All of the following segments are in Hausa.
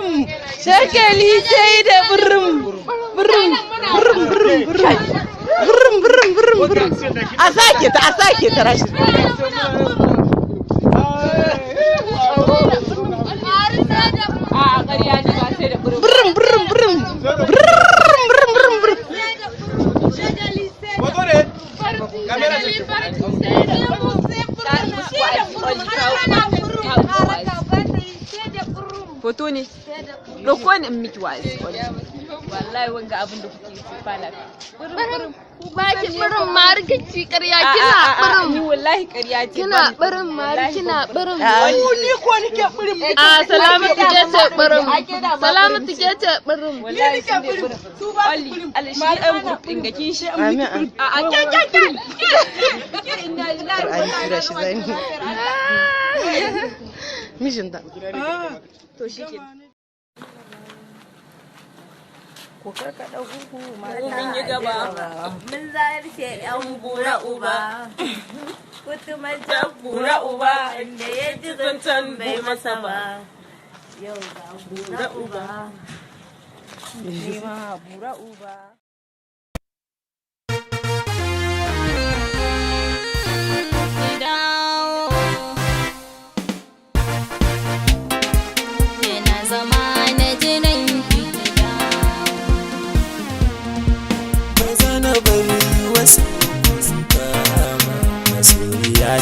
Shagali sai da burum burum burum burum burum burum burum burum. A sake ta Rashid. A ƙarya ne ba sai da burum burum burum burum burum burum burum. Foto ne ɗauko ni in miki wazi wallahi wanga abin da kuke yi fala ba ki birin mari kici ƙarya kina birin ni wallahi ƙarya ce kina birin mari kina birin ni ko nike birin a salamatu ke ce birin salamatu ke ce birin wallahi ke birin su ba birin alshi ɗan gurbin ga kin shi amin a inna lillahi wa inna ilaihi raji'un mishin da to shike ko karka da gugu mun yi gaba mun zarce yan bura uba kutumar jan bura uba inda ya ji zancen bai masa ba yau ga bura uba ni ma bura uba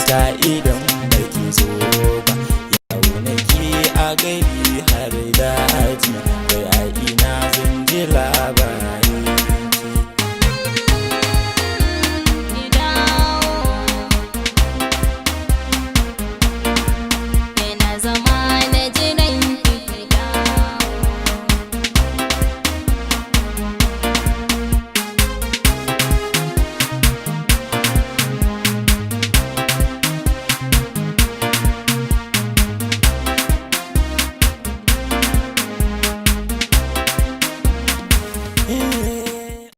ta idan baki zo ba yau nake a gari har daji